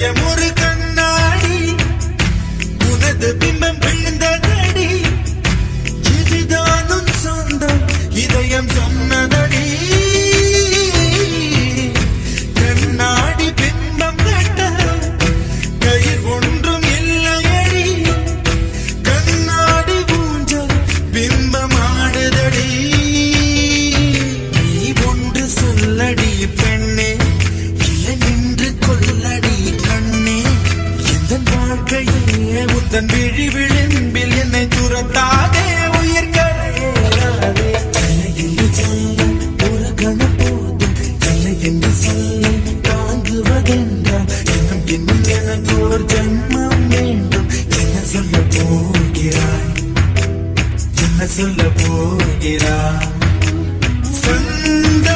இதயம் ஒரு கண்ணாடி உனது பிம்பம் விழுந்ததடி இதுதானும் சொந்தம் இதயம் சொன்னதடி கண்ணாடி பிம்பம் கட்ட கயிர் ஒன்றும் இல்லையடி கண்ணாடி ஊஞ்சல் பிம்பம் ஆடுதடி நீ ஒன்று சொல்லடி பெண்ணே இல்லை நின்று கொள்ளடி கண்ணே எந்த வாழ்க்கையே உந்தன் விழி விளிம்பில் என்னை துரத்தாதே உயிர் கரையேறாதே இல்லை என்று சொல்ல ஒரு கணம் போதும் இல்லை என்று சொல்ல தாங்குவதென்றால் இன்னும் இன்னும் எனக்கு ஒரு ஜன்மம் வேண்டும் என்ன சொல்ல போகிறாய் என்ன சொல்ல போகிறாய் சொந்த